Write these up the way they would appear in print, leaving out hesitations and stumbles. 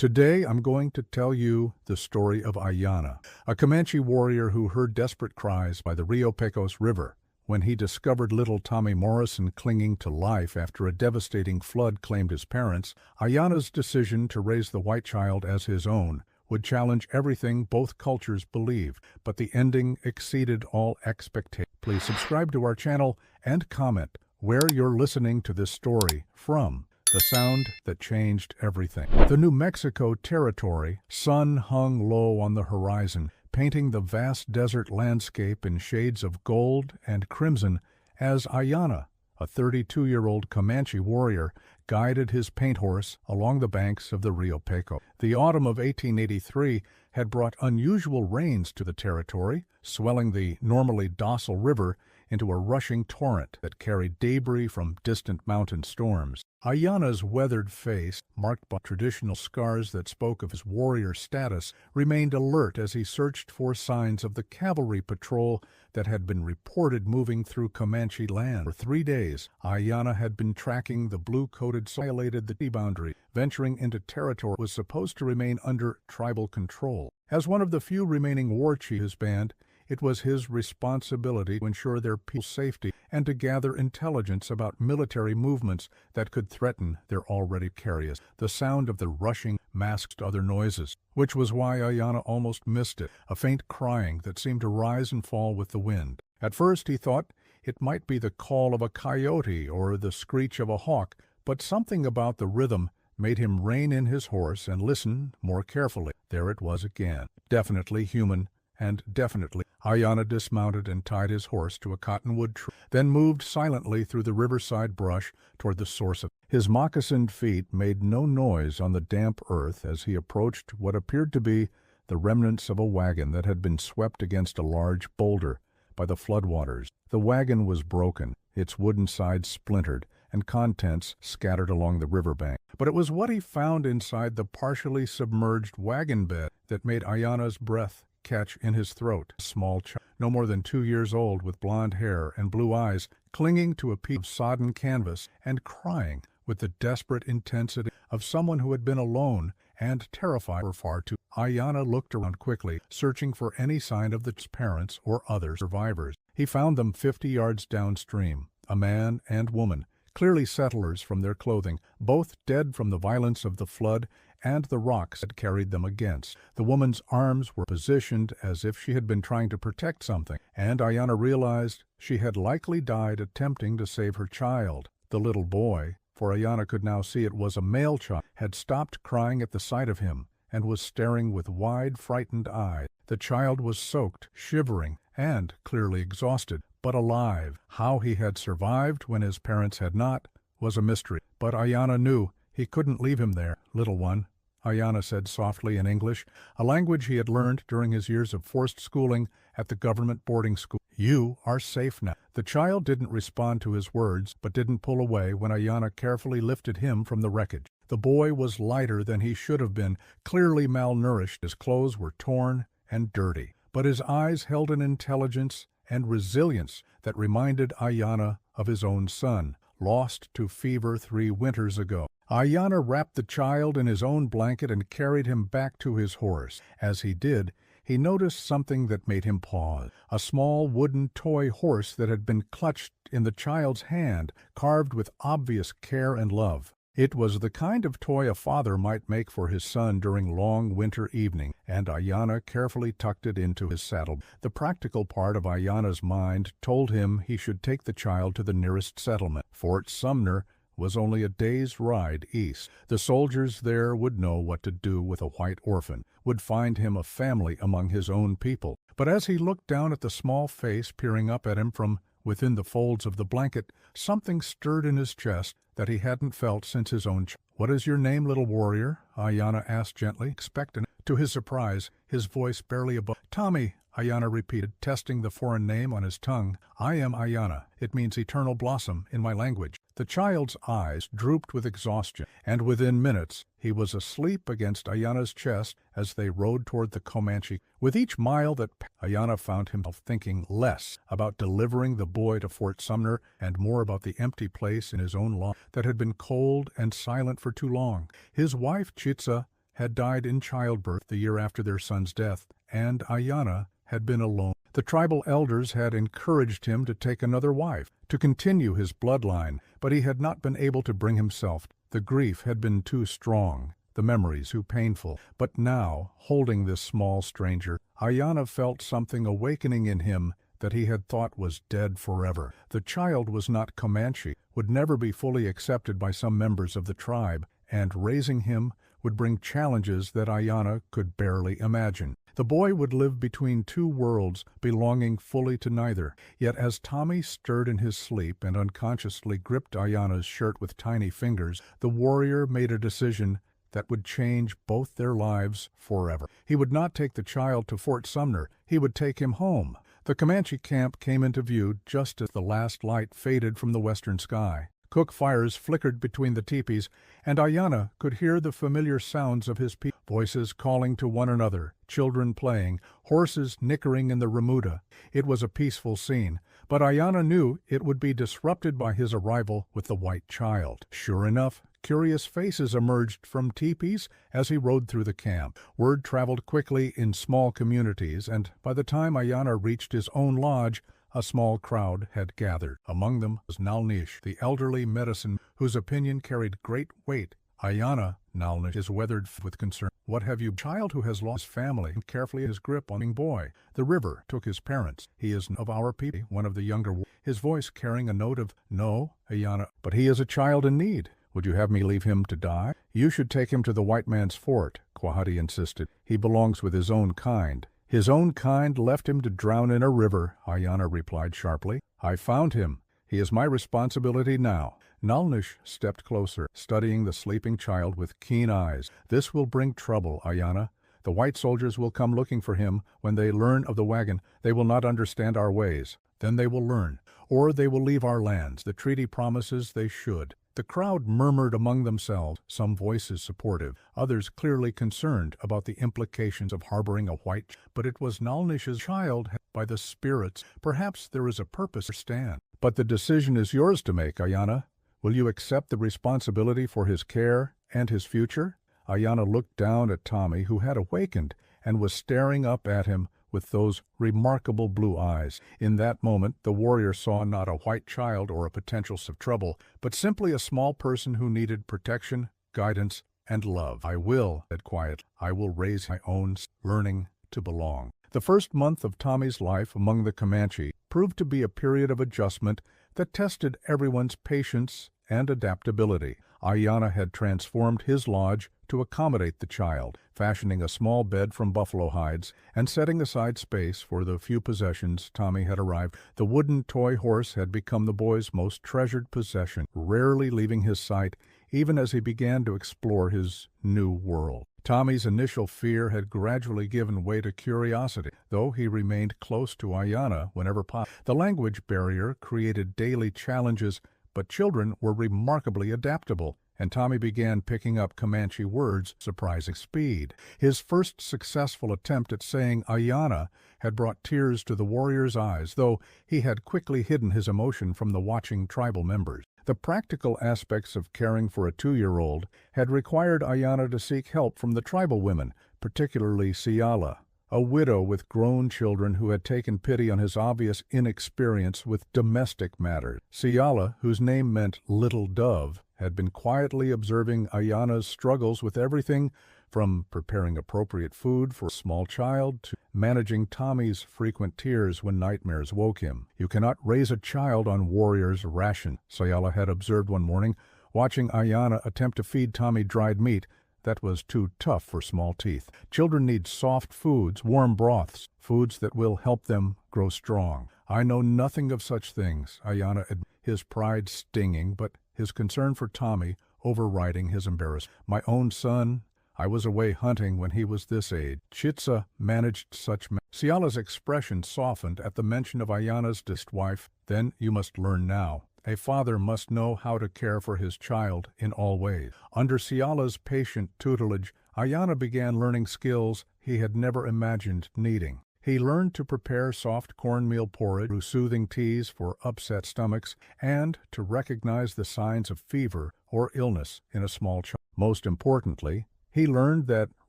Today I'm going to tell you the story of Aiyana, a Comanche warrior who heard desperate cries by the Rio Pecos River when he discovered little Tommy Morrison clinging to life after a devastating flood claimed his parents. Aiyana's decision to raise the white child as his own would challenge everything both cultures believed, but the ending exceeded all expectations. Please subscribe to our channel and comment where you're listening to this story from. The sound that changed everything. The New Mexico Territory, sun hung low on the horizon, painting the vast desert landscape in shades of gold and crimson as Aiyana, a 32-year-old Comanche warrior, guided his paint horse along the banks of the Rio Pecos. The autumn of 1883 had brought unusual rains to the territory, swelling the normally docile river into a rushing torrent that carried debris from distant mountain storms. Aiyana's weathered face, marked by traditional scars that spoke of his warrior status, remained alert as he searched for signs of the cavalry patrol that had been reported moving through Comanche land. For 3 days, Aiyana had been tracking the blue-coated violated the boundary, venturing into territory was supposed to remain under tribal control. As one of the few remaining war chiefs of his band, it was his responsibility to ensure their people's safety and to gather intelligence about military movements that could threaten their already precarious. The sound of the rushing masked other noises, which was why Aiyana almost missed it, a faint crying that seemed to rise and fall with the wind. At first he thought it might be the call of a coyote or the screech of a hawk, but something about the rhythm made him rein in his horse and listen more carefully. There it was again, definitely human, and definitely. Aiyana dismounted and tied his horse to a cottonwood tree, then moved silently through the riverside brush toward the source of it. His moccasined feet made no noise on the damp earth as he approached what appeared to be the remnants of a wagon that had been swept against a large boulder by the floodwaters. The wagon was broken, its wooden sides splintered, and contents scattered along the riverbank. But it was what he found inside the partially submerged wagon bed that made Aiyana's breath catch in his throat. A small child, no more than 2 years old, with blonde hair and blue eyes, clinging to a piece of sodden canvas and crying with the desperate intensity of someone who had been alone and terrified for far too. Aiyana looked around quickly, searching for any sign of the parents or other survivors. He found them 50 yards downstream, a man and woman, clearly settlers from their clothing, both dead from the violence of the flood and the rocks had carried them against. The woman's arms were positioned as if she had been trying to protect something, and Aiyana realized she had likely died attempting to save her child. The little boy, for Aiyana could now see it was a male child, had stopped crying at the sight of him and was staring with wide, frightened eyes. The child was soaked, shivering, and clearly exhausted, but alive. How he had survived when his parents had not was a mystery, but Aiyana knew he couldn't leave him there. Little one, Aiyana said softly in English, a language he had learned during his years of forced schooling at the government boarding school. You are safe now. The child didn't respond to his words, but didn't pull away when Aiyana carefully lifted him from the wreckage. The boy was lighter than he should have been, clearly malnourished. His clothes were torn and dirty, but his eyes held an intelligence and resilience that reminded Aiyana of his own son, lost to fever 3 winters ago. Aiyana wrapped the child in his own blanket and carried him back to his horse. As he did, he noticed something that made him pause. A small wooden toy horse that had been clutched in the child's hand, carved with obvious care and love. It was the kind of toy a father might make for his son during long winter evenings, and Aiyana carefully tucked it into his saddle. The practical part of Aiyana's mind told him he should take the child to the nearest settlement. Fort Sumner was only a day's ride east. The soldiers there would know what to do with a white orphan, would find him a family among his own people. But as he looked down at the small face peering up at him from within the folds of the blanket, something stirred in his chest that he hadn't felt since his own child. "What is your name, little warrior?" Aiyana asked gently, expectant. To his surprise, his voice barely above. "Tommy," Aiyana repeated, testing the foreign name on his tongue. "I am Aiyana. It means eternal blossom in my language." The child's eyes drooped with exhaustion, and within minutes he was asleep against Aiyana's chest as they rode toward the Comanche. With each mile that Aiyana found himself thinking less about delivering the boy to Fort Sumner and more about the empty place in his own life that had been cold and silent for too long. His wife, Chitsa, had died in childbirth the year after their son's death, and Aiyana had been alone. The tribal elders had encouraged him to take another wife, to continue his bloodline, but he had not been able to bring himself. The grief had been too strong, the memories too painful. But now, holding this small stranger, Aiyana felt something awakening in him that he had thought was dead forever. The child was not Comanche, would never be fully accepted by some members of the tribe, and raising him would bring challenges that Aiyana could barely imagine. The boy would live between two worlds, belonging fully to neither. Yet as Tommy stirred in his sleep and unconsciously gripped Aiyana's shirt with tiny fingers, the warrior made a decision that would change both their lives forever. He would not take the child to Fort Sumner. He would take him home. The Comanche camp came into view just as the last light faded from the western sky. Cook fires flickered between the teepees, and Aiyana could hear the familiar sounds of his people. Voices calling to one another, children playing, horses nickering in the remuda. It was a peaceful scene, but Aiyana knew it would be disrupted by his arrival with the white child. Sure enough, curious faces emerged from teepees as he rode through the camp. Word traveled quickly in small communities, and by the time Aiyana reached his own lodge, a small crowd had gathered. Among them was Nalnish, the elderly medicine whose opinion carried great weight. Aiyana, Nalnish is weathered with concern. What have you? Child who has lost family and carefully his grip on the boy. The river took his parents. He is of our people, one of the younger, his voice carrying a note of, no, Aiyana, but he is a child in need. Would you have me leave him to die? You should take him to the white man's fort, Quahati insisted. He belongs with his own kind. His own kind left him to drown in a river, Aiyana replied sharply. I found him. He is my responsibility now. Nalnish stepped closer, studying the sleeping child with keen eyes. This will bring trouble, Aiyana. The white soldiers will come looking for him. When they learn of the wagon, they will not understand our ways. Then they will learn, or they will leave our lands. The treaty promises they should. The crowd murmured among themselves, some voices supportive, others clearly concerned about the implications of harboring a white. But it was Nalnish's child by the spirits. Perhaps there is a purpose to stand. But the decision is yours to make, Aiyana. Will you accept the responsibility for his care and his future? Aiyana looked down at Tommy, who had awakened and was staring up at him with those remarkable blue eyes. In that moment, the warrior saw not a white child or a potential of trouble, but simply a small person who needed protection, guidance, and love. I will, said quietly, I will raise my own, learning to belong. The first month of Tommy's life among the Comanche proved to be a period of adjustment that tested everyone's patience and adaptability. Aiyana had transformed his lodge to accommodate the child, fashioning a small bed from buffalo hides and setting aside space for the few possessions Tommy had arrived. The wooden toy horse had become the boy's most treasured possession, rarely leaving his sight even as he began to explore his new world. Tommy's initial fear had gradually given way to curiosity, though he remained close to Aiyana whenever possible. The language barrier created daily challenges, but children were remarkably adaptable, and Tommy began picking up Comanche words surprising speed. His first successful attempt at saying Aiyana had brought tears to the warrior's eyes, though he had quickly hidden his emotion from the watching tribal members. The practical aspects of caring for a 2-year-old had required Aiyana to seek help from the tribal women, particularly Ciala, a widow with grown children who had taken pity on his obvious inexperience with domestic matters. Ciala, whose name meant little dove, had been quietly observing Aiyana's struggles with everything from preparing appropriate food for a small child to managing Tommy's frequent tears when nightmares woke him. You cannot raise a child on warrior's ration, Ciala had observed one morning, watching Aiyana attempt to feed Tommy dried meat that was too tough for small teeth. Children need soft foods, warm broths, foods that will help them grow strong. I know nothing of such things, Aiyana admitted, his pride stinging, but his concern for Tommy overriding his embarrassment. My own son, I was away hunting when he was this age. Chitsa managed such Ciala's expression softened at the mention of Aiyana's deceased wife. Then you must learn now. A father must know how to care for his child in all ways. Under Ciala's patient tutelage, Aiyana began learning skills he had never imagined needing. He learned to prepare soft cornmeal porridge through soothing teas for upset stomachs and to recognize the signs of fever or illness in a small child. Most importantly, He learned that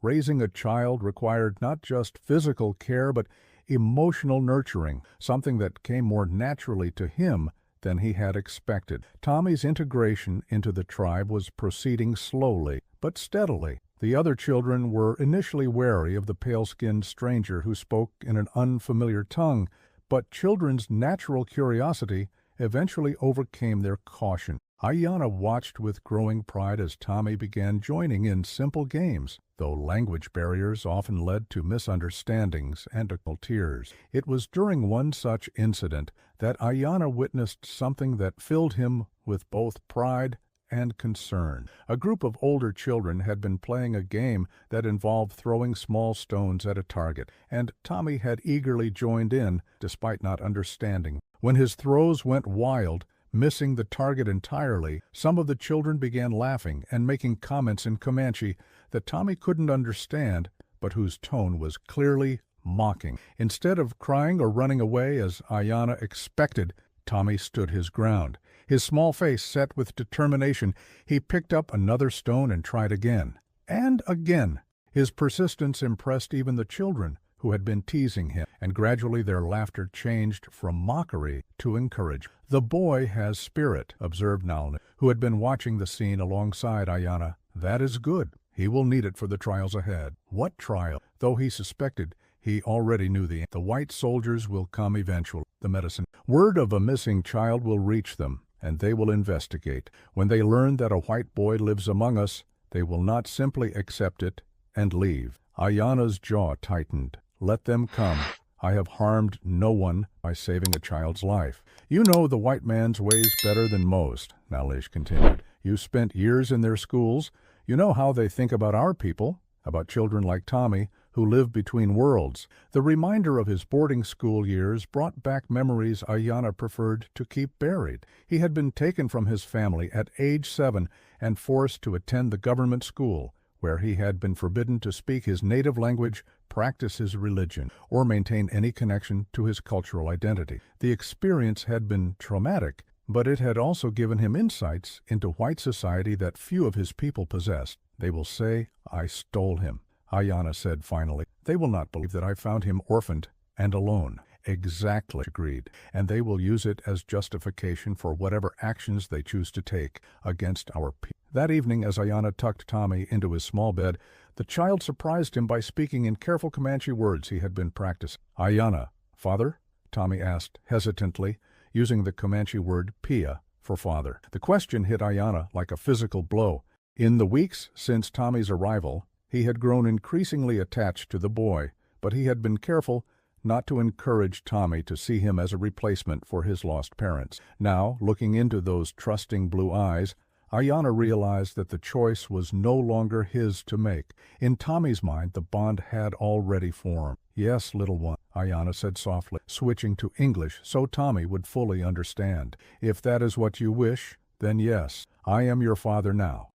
raising a child required not just physical care but emotional nurturing, something that came more naturally to him than he had expected. Tommy's integration into the tribe was proceeding slowly but steadily. The other children were initially wary of the pale-skinned stranger who spoke in an unfamiliar tongue, but children's natural curiosity eventually overcame their caution. Aiyana watched with growing pride as Tommy began joining in simple games, though language barriers often led to misunderstandings and tears. It was during one such incident that Aiyana witnessed something that filled him with both pride and concern. A group of older children had been playing a game that involved throwing small stones at a target, and Tommy had eagerly joined in, despite not understanding. When his throws went wild, missing the target entirely, some of the children began laughing and making comments in Comanche that Tommy couldn't understand, but whose tone was clearly mocking. Instead of crying or running away as Aiyana expected, Tommy stood his ground. His small face set with determination, he picked up another stone and tried again. And again. His persistence impressed even the children who had been teasing him, and gradually their laughter changed from mockery to encouragement. "The boy has spirit," observed Nalni, who had been watching the scene alongside Aiyana. "That is good. He will need it for the trials ahead." What trial? Though he suspected, he already knew the white soldiers will come eventually. The medicine. Word of a missing child will reach them, and they will investigate. When they learn that a white boy lives among us, they will not simply accept it and leave. Aiyana's jaw tightened. Let them come. I have harmed no one by saving a child's life. You know the white man's ways better than most, Nalish continued. You spent years in their schools. You know how they think about our people, about children like Tommy, who live between worlds. The reminder of his boarding school years brought back memories Aiyana preferred to keep buried. He had been taken from his family at age 7 and forced to attend the government school, where he had been forbidden to speak his native language, practice his religion, or maintain any connection to his cultural identity. The experience had been traumatic, but it had also given him insights into white society that few of his people possessed. They will say, I stole him, Aiyana said finally. They will not believe that I found him orphaned and alone. Exactly, agreed, and they will use it as justification for whatever actions they choose to take against our people. That evening, as Aiyana tucked Tommy into his small bed, the child surprised him by speaking in careful Comanche words he had been practicing. Aiyana, father? Tommy asked hesitantly, using the Comanche word pia for father. The question hit Aiyana like a physical blow. In the weeks since Tommy's arrival, he had grown increasingly attached to the boy, but he had been careful not to encourage Tommy to see him as a replacement for his lost parents. Now, looking into those trusting blue eyes, Aiyana realized that the choice was no longer his to make. In Tommy's mind, the bond had already formed. Yes, little one, Aiyana said softly, switching to English so Tommy would fully understand. If that is what you wish, then yes, I am your father now.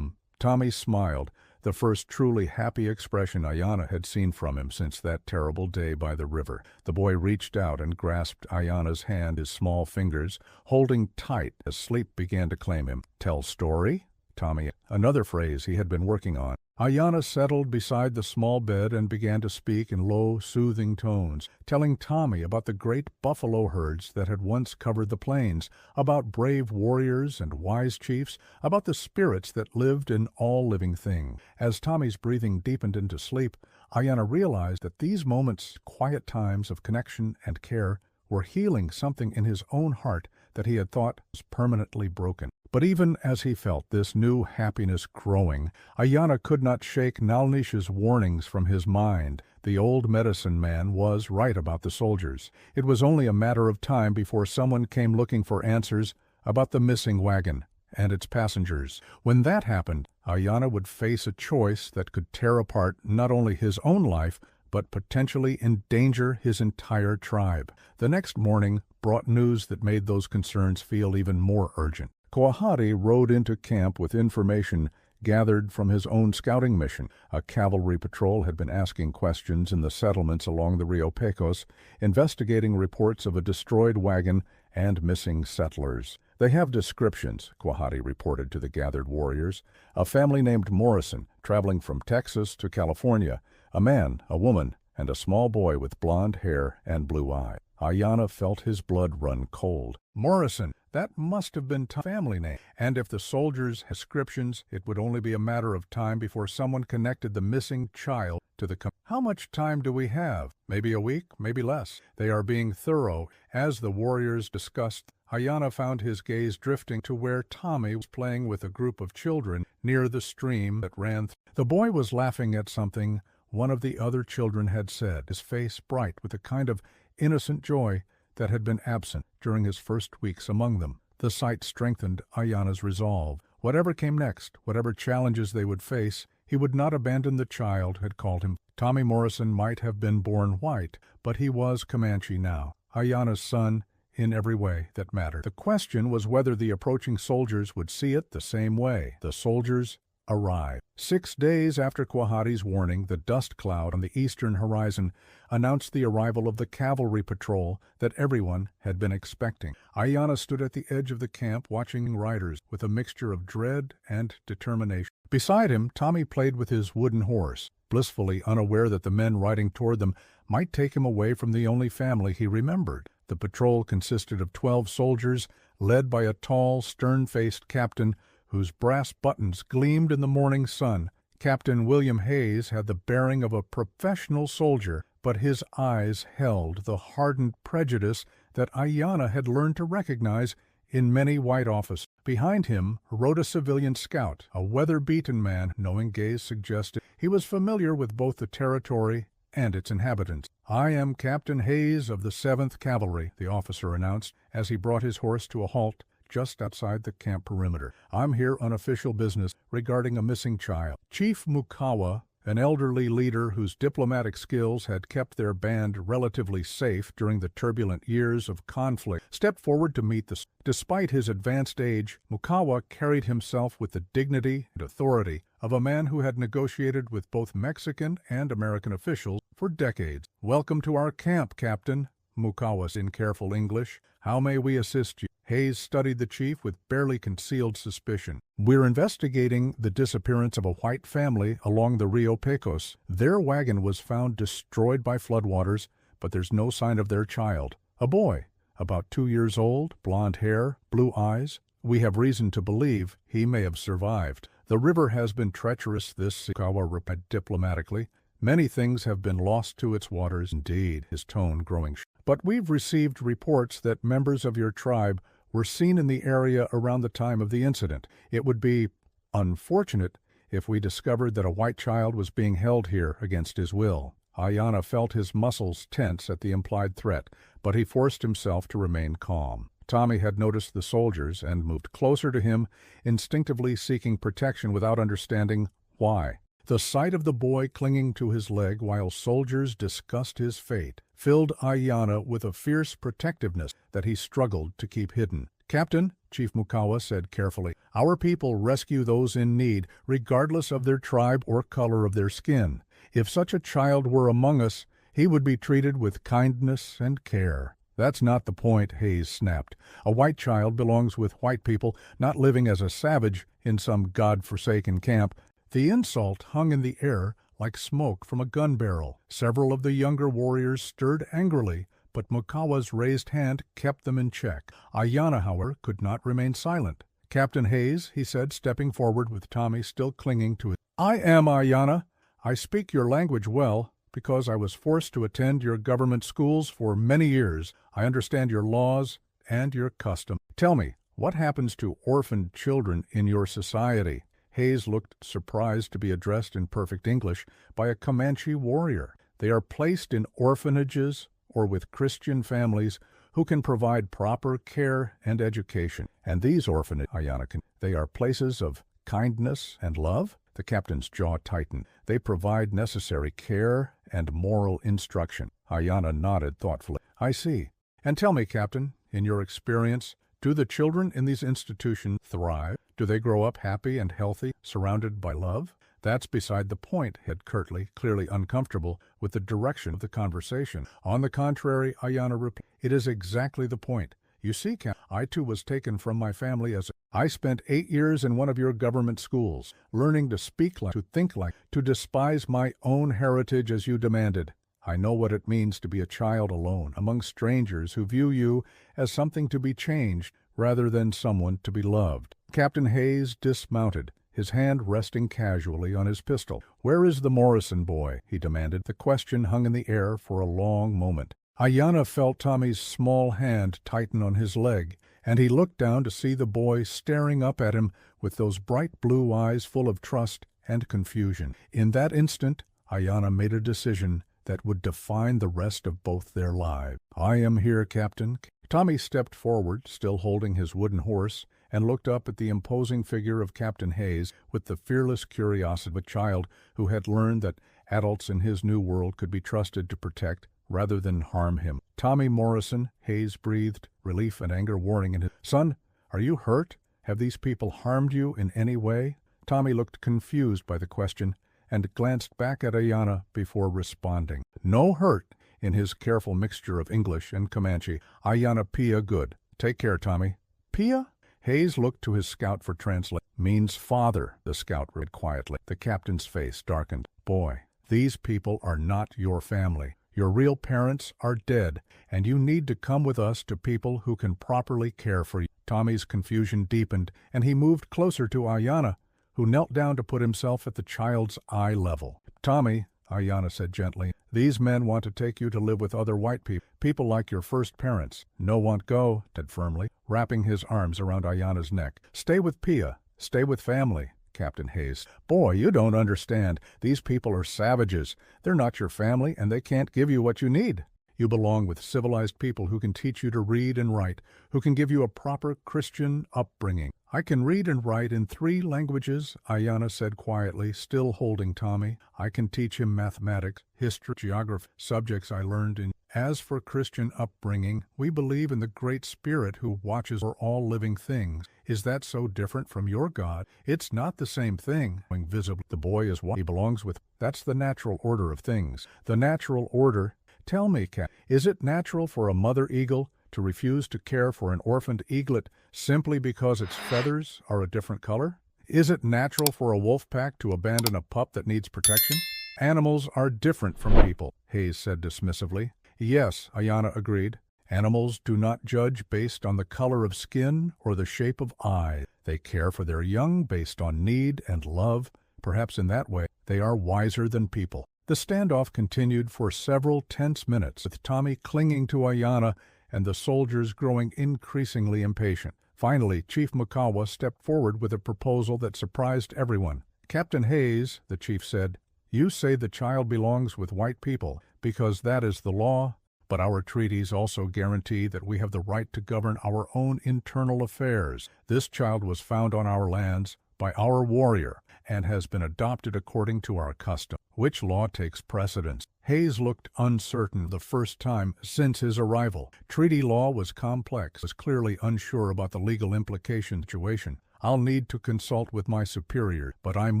Tommy smiled, the first truly happy expression Aiyana had seen from him since that terrible day by the river. The boy reached out and grasped Aiyana's hand, his small fingers holding tight as sleep began to claim him. Tell story? Tommy, another phrase he had been working on. Aiyana settled beside the small bed and began to speak in low, soothing tones, telling Tommy about the great buffalo herds that had once covered the plains, about brave warriors and wise chiefs, about the spirits that lived in all living things. As Tommy's breathing deepened into sleep, Aiyana realized that these moments, quiet times of connection and care, were healing something in his own heart that he had thought was permanently broken. But even as he felt this new happiness growing, Aiyana could not shake Nalnish's warnings from his mind. The old medicine man was right about the soldiers. It was only a matter of time before someone came looking for answers about the missing wagon and its passengers. When that happened, Aiyana would face a choice that could tear apart not only his own life, but potentially endanger his entire tribe. The next morning brought news that made those concerns feel even more urgent. Kawahati rode into camp with information gathered from his own scouting mission. A cavalry patrol had been asking questions in the settlements along the Rio Pecos, investigating reports of a destroyed wagon and missing settlers. They have descriptions, Kawahati reported to the gathered warriors. A family named Morrison traveling from Texas to California, a man, a woman, and a small boy with blonde hair and blue eyes. Aiyana felt his blood run cold. Morrison, that must have been Tom's family name. And if the soldiers had descriptions, it would only be a matter of time before someone connected the missing child to the How much time do we have? Maybe a week, maybe less. They are being thorough. As the warriors discussed, Aiyana found his gaze drifting to where Tommy was playing with a group of children near the stream that ran. The boy was laughing at something one of the other children had said, his face bright with a kind of innocent joy that had been absent during his first weeks among them. The sight strengthened Aiyana's resolve. Whatever came next, whatever challenges they would face, he would not abandon the child had called him. Tommy Morrison might have been born white, but he was Comanche now, Aiyana's son in every way that mattered. The question was whether the approaching soldiers would see it the same way. The soldiers arrived. 6 days after Quahati's warning, the dust cloud on the eastern horizon announced the arrival of the cavalry patrol that everyone had been expecting. Aiyana stood at the edge of the camp watching riders with a mixture of dread and determination. Beside him, Tommy played with his wooden horse, blissfully unaware that the men riding toward them might take him away from the only family he remembered. The patrol consisted of 12 soldiers, led by a tall, stern-faced captain whose brass buttons gleamed in the morning sun. Captain William Hayes had the bearing of a professional soldier, but his eyes held the hardened prejudice that Aiyana had learned to recognize in many white officers. Behind him rode a civilian scout, a weather-beaten man. Knowing gaze suggested he was familiar with both the territory and its inhabitants. "I am Captain Hayes of the 7th Cavalry," the officer announced as he brought his horse to a halt just outside the camp perimeter. "I'm here on official business regarding a missing child." Chief Mukawa, an elderly leader whose diplomatic skills had kept their band relatively safe during the turbulent years of conflict, stepped forward to meet the. Despite his advanced age, Mukawa carried himself with the dignity and authority of a man who had negotiated with both Mexican and American officials for decades. "Welcome to our camp, Captain," Mukawa said in careful English. "How may we assist you?" Hayes studied the chief with barely concealed suspicion. "We're investigating the disappearance of a white family along the Rio Pecos. Their wagon was found destroyed by floodwaters, but there's no sign of their child. A boy, about 2 years old, blonde hair, blue eyes. We have reason to believe he may have survived. The river has been treacherous," this Mukawa replied diplomatically. "Many things have been lost to its waters." "Indeed," his tone growing. "But we've received reports that members of your tribe were seen in the area around the time of the incident. It would be unfortunate if we discovered that a white child was being held here against his will." Aiyana felt his muscles tense at the implied threat, but he forced himself to remain calm. Tommy had noticed the soldiers and moved closer to him, instinctively seeking protection without understanding why. The sight of the boy clinging to his leg while soldiers discussed his fate filled Aiyana with a fierce protectiveness that he struggled to keep hidden. "Captain," Chief Mukawa said carefully, "our people rescue those in need, regardless of their tribe or color of their skin. If such a child were among us, he would be treated with kindness and care." "That's not the point," Hayes snapped. "A white child belongs with white people, not living as a savage in some god-forsaken camp." The insult hung in the air like smoke from a gun barrel. Several of the younger warriors stirred angrily, but Mukawa's raised hand kept them in check. Aiyana, however, could not remain silent. "Captain Hayes," he said, stepping forward with Tommy still clinging to it. "I am Aiyana. I speak your language well, because I was forced to attend your government schools for many years. I understand your laws and your custom. Tell me, what happens to orphaned children in your society?" Hayes looked surprised to be addressed in perfect English by a Comanche warrior. "They are placed in orphanages or with Christian families who can provide proper care and education. And these orphanages, Aiyana, they are places of kindness and love?" The captain's jaw tightened. "They provide necessary care and moral instruction." Aiyana nodded thoughtfully. "I see. And tell me, Captain, in your experience, do the children in these institutions thrive? Do they grow up happy and healthy, surrounded by love?" "That's beside the point," said curtly, clearly uncomfortable with the direction of the conversation. "On the contrary," Aiyana replied, "it is exactly the point. You see, Captain, I too was taken from my family I spent 8 years in one of your government schools, learning to speak like, to think like, to despise my own heritage as you demanded. I know what it means to be a child alone, among strangers who view you as something to be changed rather than someone to be loved. Captain Hayes dismounted, his hand resting casually on his pistol. "Where is the Morrison boy?" he demanded. The question hung in the air for a long moment. Aiyana felt Tommy's small hand tighten on his leg, and he looked down to see the boy staring up at him with those bright blue eyes full of trust and confusion. In that instant, Aiyana made a decision that would define the rest of both their lives. "I am here, Captain." Tommy stepped forward, still holding his wooden horse, and looked up at the imposing figure of Captain Hayes with the fearless curiosity of a child who had learned that adults in his new world could be trusted to protect rather than harm him. "Tommy Morrison," Hayes breathed, relief and anger warning in his "Son, are you hurt? Have these people harmed you in any way?" Tommy looked confused by the question and glanced back at Aiyana before responding. "No hurt," in his careful mixture of English and Comanche. "Aiyana Pia good. Take care, Tommy." "Pia?" Hayes looked to his scout for translation. "Means father," the scout read quietly. The captain's face darkened. "Boy, these people are not your family. Your real parents are dead, and you need to come with us to people who can properly care for you." Tommy's confusion deepened, and he moved closer to Aiyana, who knelt down to put himself at the child's eye level. "Tommy," Aiyana said gently, "these men want to take you to live with other white people like your first parents." "No want go," said firmly, wrapping his arms around Aiyana's neck. "Stay with Pia. Stay with family." Captain Hayes. "Boy, you don't understand. These people are savages. They're not your family, and they can't give you what you need. You belong with civilized people who can teach you to read and write, who can give you a proper Christian upbringing." "I can read and write in 3 languages," Aiyana said quietly, still holding Tommy. "I can teach him mathematics, history, geography, subjects I learned in. As for Christian upbringing, we believe in the Great Spirit who watches over all living things. Is that so different from your God?" "It's not the same thing." Visibly, "The boy is what he belongs with. That's the natural order of things." "The natural order? Tell me, Cap, is it natural for a mother eagle to refuse to care for an orphaned eaglet simply because its feathers are a different color? Is it natural for a wolf pack to abandon a pup that needs protection?" "Animals are different from people," Hayes said dismissively. "Yes," Aiyana agreed. "Animals do not judge based on the color of skin or the shape of eye. They care for their young based on need and love. Perhaps in that way, they are wiser than people." The standoff continued for several tense minutes, with Tommy clinging to Aiyana and the soldiers growing increasingly impatient. Finally, Chief Makawa stepped forward with a proposal that surprised everyone. "Captain Hayes," the chief said, "you say the child belongs with white people because that is the law, but our treaties also guarantee that we have the right to govern our own internal affairs. This child was found on our lands by our warrior and has been adopted according to our custom. Which law takes precedence?" Hayes looked uncertain the first time since his arrival. Treaty law was complex, was clearly unsure about the legal implication situation. "I'll need to consult with my superior, but I'm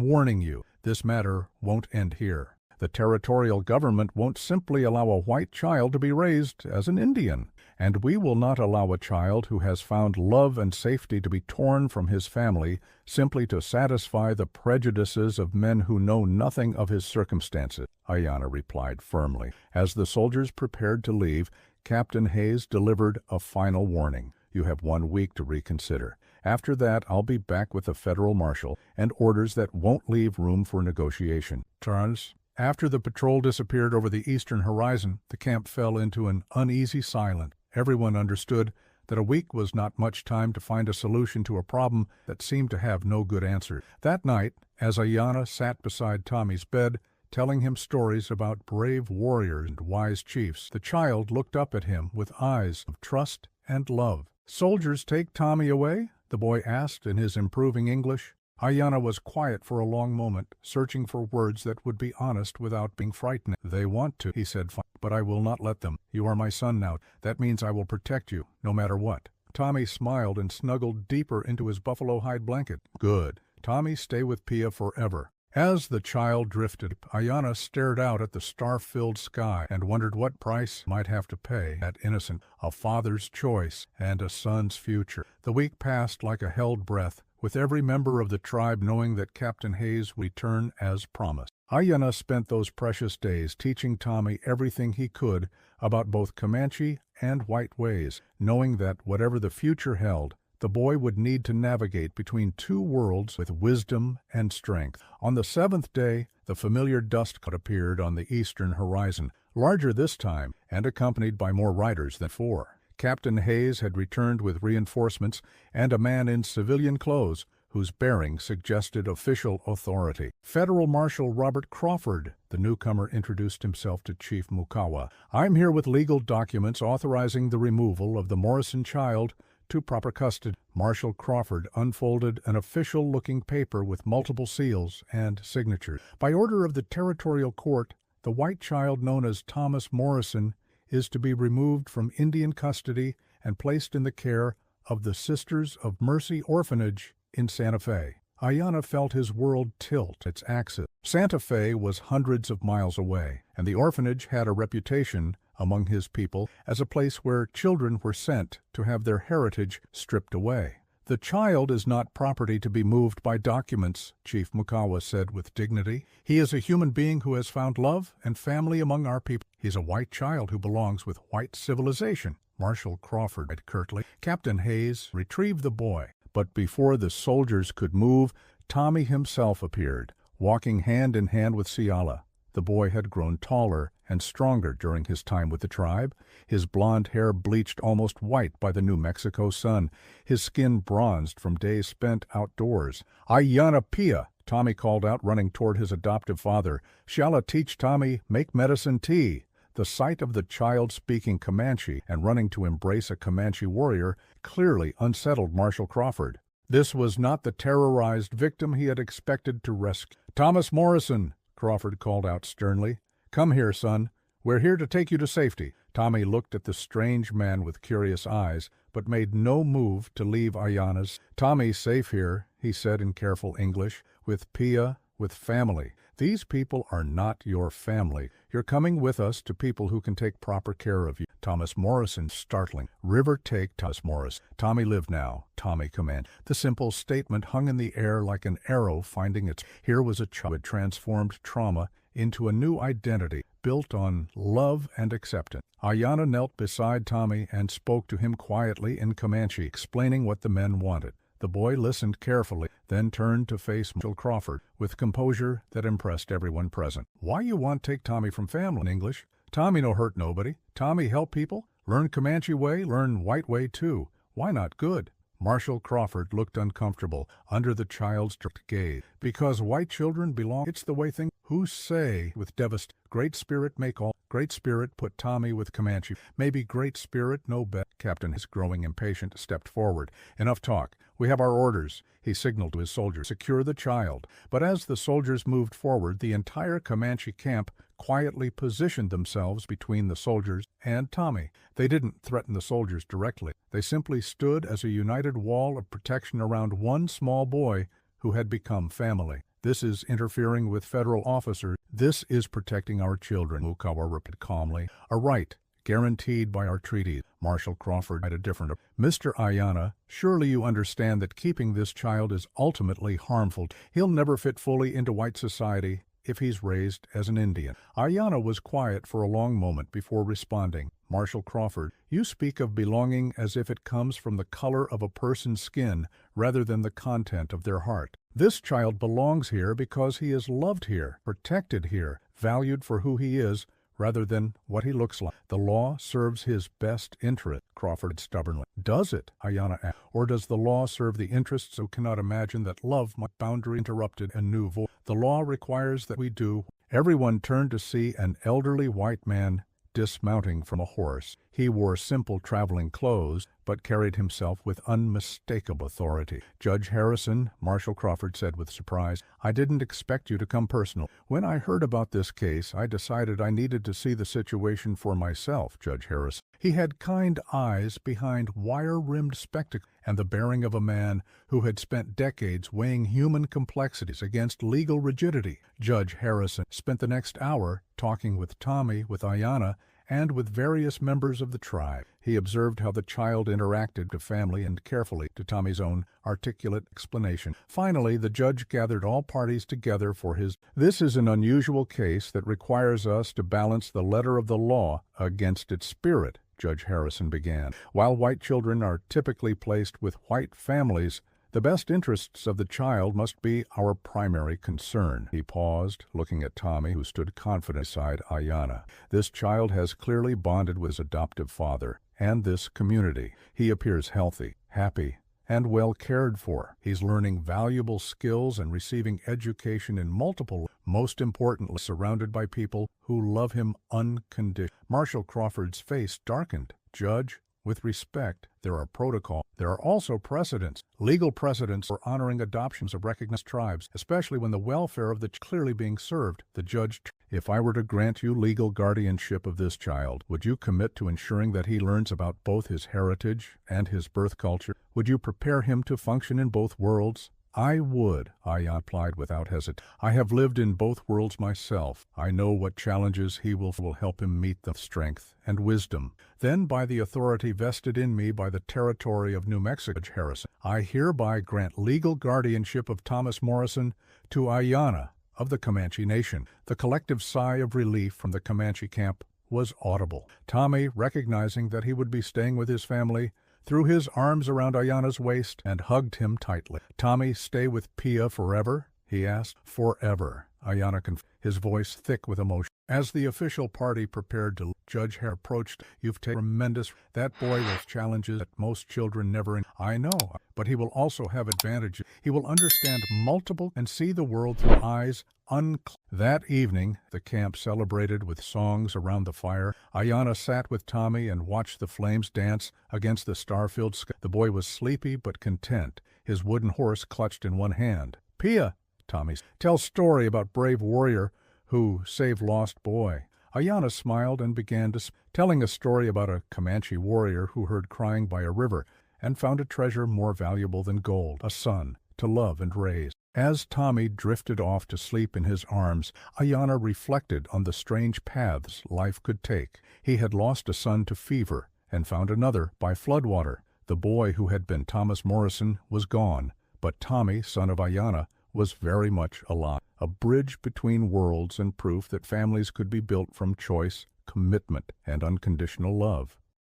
warning you, this matter won't end here. The territorial government won't simply allow a white child to be raised as an Indian, and we will not allow a child who has found love and safety to be torn from his family simply to satisfy the prejudices of men who know nothing of his circumstances," Aiyana replied firmly. As the soldiers prepared to leave, Captain Hayes delivered a final warning. "You have 1 week to reconsider. After that, I'll be back with the federal marshal and orders that won't leave room for negotiation." Charles. After the patrol disappeared over the eastern horizon, the camp fell into an uneasy silence. Everyone understood that a week was not much time to find a solution to a problem that seemed to have no good answer. That night, as Aiyana sat beside Tommy's bed, telling him stories about brave warriors and wise chiefs, the child looked up at him with eyes of trust and love. "Soldiers take Tommy away?" the boy asked in his improving English. Aiyana was quiet for a long moment, searching for words that would be honest without being frightened. "They want to," he said, "but I will not let them. You are my son now. That means I will protect you, no matter what." Tommy smiled and snuggled deeper into his buffalo hide blanket. "Good. Tommy, stay with Pia forever, As the child drifted, Aiyana stared out at the star-filled sky and wondered what price might have to pay that innocent, a father's choice and a son's future. The week passed like a held breath, with every member of the tribe knowing that Captain Hayes would return as promised. Aiyana spent those precious days teaching Tommy everything he could about both Comanche and white ways, knowing that whatever the future held, the boy would need to navigate between two worlds with wisdom and strength. On the seventh day, the familiar dust cloud appeared on the eastern horizon, larger this time and accompanied by more riders than before. Captain Hayes had returned with reinforcements and a man in civilian clothes whose bearing suggested official authority. Federal Marshal Robert Crawford, the newcomer, introduced himself to Chief Mukawa. "I'm here with legal documents authorizing the removal of the Morrison child to proper custody." Marshal Crawford unfolded an official-looking paper with multiple seals and signatures. "By order of the territorial court, the white child known as Thomas Morrison is to be removed from Indian custody and placed in the care of the Sisters of Mercy Orphanage in Santa Fe." Aiyana felt his world tilt its axis. Santa Fe was hundreds of miles away, and the orphanage had a reputation among his people as a place where children were sent to have their heritage stripped away. "The child is not property to be moved by documents," Chief Mukawa said with dignity. "He is a human being who has found love and family among our people. He's a white child who belongs with white civilization." Marshal Crawford said curtly. Captain Hayes retrieved the boy, but before the soldiers could move, Tommy himself appeared, walking hand in hand with Ciala. The boy had grown taller and stronger during his time with the tribe, his blond hair bleached almost white by the New Mexico sun, his skin bronzed from days spent outdoors. "Aiyana Pia," Tommy called out, running toward his adoptive father. "Shall I teach Tommy make medicine tea?" The sight of the child speaking Comanche and running to embrace a Comanche warrior clearly unsettled Marshal Crawford. This was not the terrorized victim he had expected to rescue. "Thomas Morrison," Crawford called out sternly. "Come here, son. We're here to take you to safety." Tommy looked at the strange man with curious eyes, but made no move to leave Aiyana's. "Tommy's safe here," he said in careful English, "with Pia, with family. These people are not your family. You're coming with us to people who can take proper care of you." Thomas Morrison, startling. "River take Thomas Morrison. Tommy live now," Tommy commanded. The simple statement hung in the air like an arrow finding its. Here was a child who had transformed trauma into a new identity, built on love and acceptance. Aiyana knelt beside Tommy and spoke to him quietly in Comanche, explaining what the men wanted. The boy listened carefully, then turned to face Marshal Crawford with composure that impressed everyone present. "Why you want take Tommy from family?" In English. "Tommy no hurt nobody. Tommy help people. Learn Comanche way, learn white way too. Why not good?" Marshal Crawford looked uncomfortable under the child's strict gaze. "Because white children belong. It's the way things. Who say with devastation, Great Spirit make all. Great Spirit put Tommy with Comanche. Maybe Great Spirit no bet." Captain, his growing impatient, stepped forward. "Enough talk. We have our orders." He signaled to his soldiers, "Secure the child." But as the soldiers moved forward, the entire Comanche camp quietly positioned themselves between the soldiers and Tommy. They didn't threaten the soldiers directly. They simply stood as a united wall of protection around one small boy who had become family. "This is interfering with federal officers. This is protecting our children," Mukawa repeated calmly. "A right guaranteed by our treaties." Marshal Crawford had a different. "Mr. Aiyana, surely you understand that keeping this child is ultimately harmful. He'll never fit fully into white society if he's raised as an Indian." Aiyana was quiet for a long moment before responding. "Marshal Crawford, you speak of belonging as if it comes from the color of a person's skin rather than the content of their heart. This child belongs here because he is loved here, protected here, valued for who he is, rather than what he looks like. The law serves his best interest," Crawford stubbornly. "Does it?" Aiyana asked. "Or does the law serve the interests who cannot imagine that love might boundary interrupted and new voice? The law requires that we do." Everyone turned to see an elderly white man dismounting from a horse. He wore simple traveling clothes, but carried himself with unmistakable authority. Judge Harrison, Marshal Crawford said with surprise, "I didn't expect you to come personal. When I heard about this case, I decided I needed to see the situation for myself." Judge Harrison. He had kind eyes behind wire-rimmed spectacles and the bearing of a man who had spent decades weighing human complexities against legal rigidity. Judge Harrison spent the next hour talking with Tommy, with Aiyana, and with various members of the tribe. He observed how the child interacted with family and carefully to Tommy's own articulate explanation. Finally, the judge gathered all parties together for his. "This is an unusual case that requires us to balance the letter of the law against its spirit," Judge Harrison began. "While white children are typically placed with white families, the best interests of the child must be our primary concern." He paused, looking at Tommy, who stood confident beside Aiyana. "This child has clearly bonded with his adoptive father and this community. He appears healthy, happy, and well cared for. He's learning valuable skills and receiving education in multiple, most importantly, surrounded by people who love him unconditionally." Marshal Crawford's face darkened. "Judge, with respect, there are protocols. There are also precedents, legal precedents for honoring adoptions of recognized tribes, especially when the welfare of the clearly being served." The judge, "If I were to grant you legal guardianship of this child, would you commit to ensuring that he learns about both his heritage and his birth culture? Would you prepare him to function in both worlds?" "I would," Aiyana replied without hesitation. "I have lived in both worlds myself. I know what challenges he will help him meet them with strength and wisdom. Then, by the authority vested in me by the territory of New Mexico," Judge Harrison, "I hereby grant legal guardianship of Thomas Morrison to Aiyana of the Comanche Nation." The collective sigh of relief from the Comanche camp was audible. Tommy, recognizing that he would be staying with his family, threw his arms around Aiyana's waist and hugged him tightly. "Tommy, stay with Pia forever?" he asked. "Forever," Aiyana confirmed, his voice thick with emotion. As the official party prepared to leave, Judge Hare approached. "You've taken tremendous. That boy will have challenges that most children never. I know, but he will also have advantages. He will understand multiple and see the world through eyes unclouded." That evening, the camp celebrated with songs around the fire. Aiyana sat with Tommy and watched the flames dance against the star-filled sky. The boy was sleepy but content, his wooden horse clutched in one hand. "Pia," Tommy said, "tell story about brave warrior who saved lost boy." Aiyana smiled and began telling a story about a Comanche warrior who heard crying by a river and found a treasure more valuable than gold, a son to love and raise. As Tommy drifted off to sleep in his arms, Aiyana reflected on the strange paths life could take. He had lost a son to fever and found another by floodwater. The boy who had been Thomas Morrison was gone, but Tommy, son of Aiyana, was very much alive. A bridge between worlds and proof that families could be built from choice, commitment, and unconditional love.